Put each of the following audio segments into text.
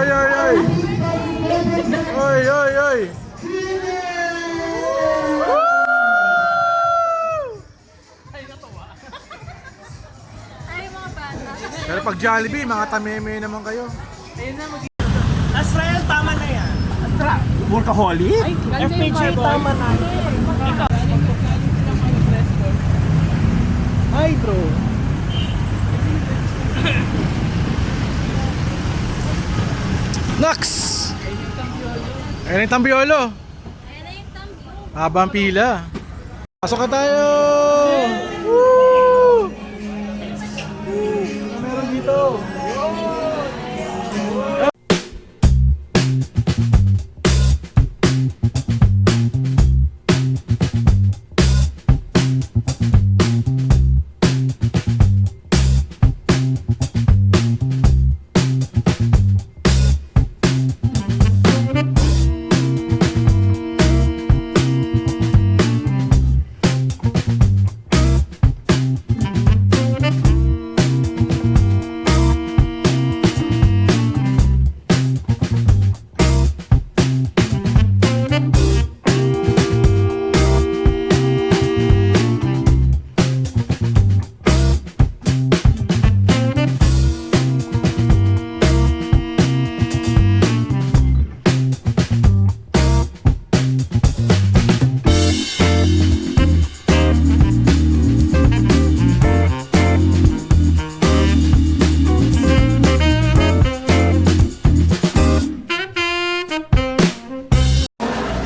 Oy, oy, oy! Oy, oy, oy! Ay, mga bata. Pero pag Jollibee, mga tameme naman kayo. Azrael, tama na yan. Workaholic? FPJ, tama na. Hydro. Nax! Ayan yung Tambiolo. Ayan na yung tambo. Habang pila. Pasok na tayo! Woo! Ano meron dito?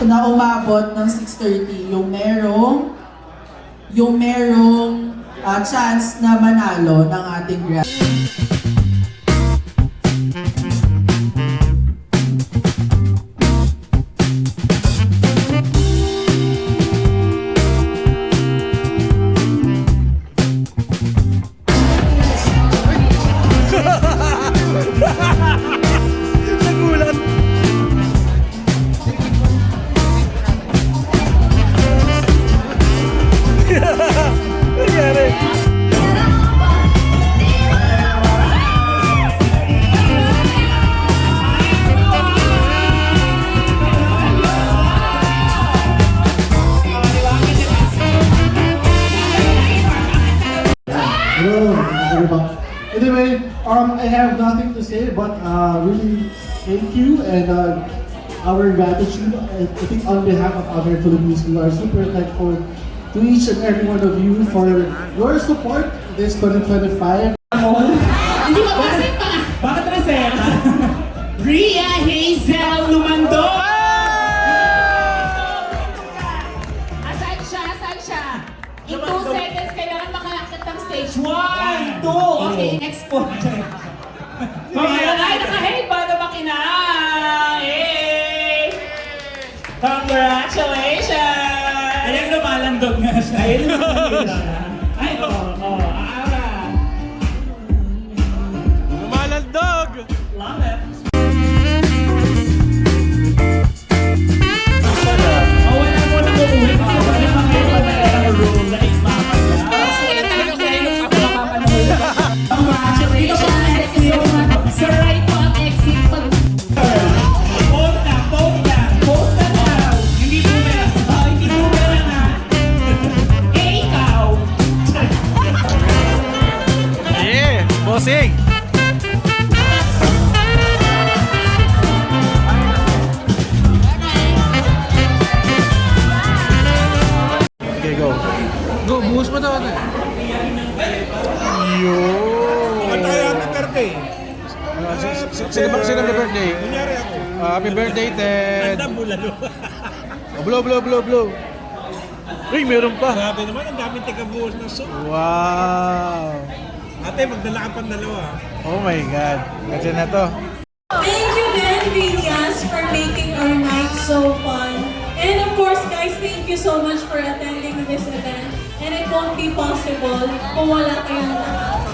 Na umabot ng 6:30 yung merong chance na manalo ng ating grant. Nagulat! Nangyari? Hello, everyone. Anyway, I have nothing to say, but really thank you and our gratitude. I think on behalf of our Philippines, we are super thankful to each and every one of you for your support this 2025. Hindi ba kasi pa? Bakit reseta? Rhea Hazel Lumando! Asan siya? Asan siya? In 2 seconds, kailangan makalakit ng stage. 1, 2! Okay, next po. Ay, naka-hey ba na makina? Hey! Congratulations! Ayan, lumalandog nga siya. Ayan, lumalandog siya. Ay, oo, aara. Lumalandog! Love it. Wala mo na uuwi kasi wala pa kayo pa na rule na ismaman na. Kasi wala talaga kung ano yung mapapanood. Congratulations! Sa right po ang exit pag... Post na, post na, post na daw. Hindi boomerang. Hindi boomerang ha. Eh, ikaw. Yeah! Bossing! Okay, go. Go, buhos pa daw ito. Yo! Happy birthday. Sino may birthday? Kunyari ako. Happy birthday, Ted! Tanda bulalo. Oh, blow, blow, blow, blow! Uy, meron pa! Grabe naman, ang daming tika-buhos ng soup. Wow! Ate, magdala ka pang dalawa. Oh my God! Kasi na to. Thank you then, Phineas, for making our night so fun. And of course, guys, thank you so much for attending this event. And it won't be possible kung wala kayong lahat.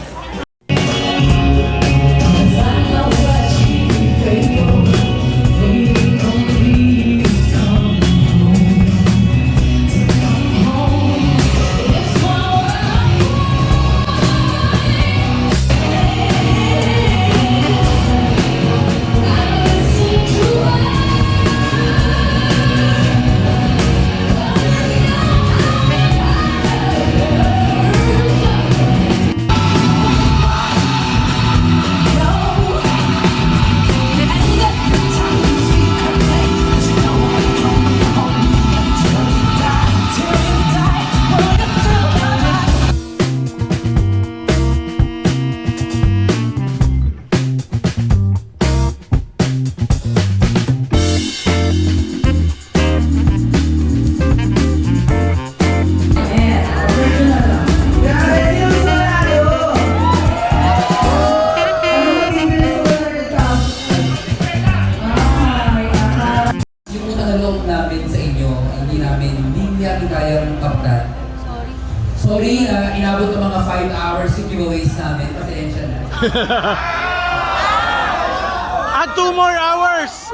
inabot ng mga 5 hours yung giveaways namin. Pasensya na. Add 2 more hours!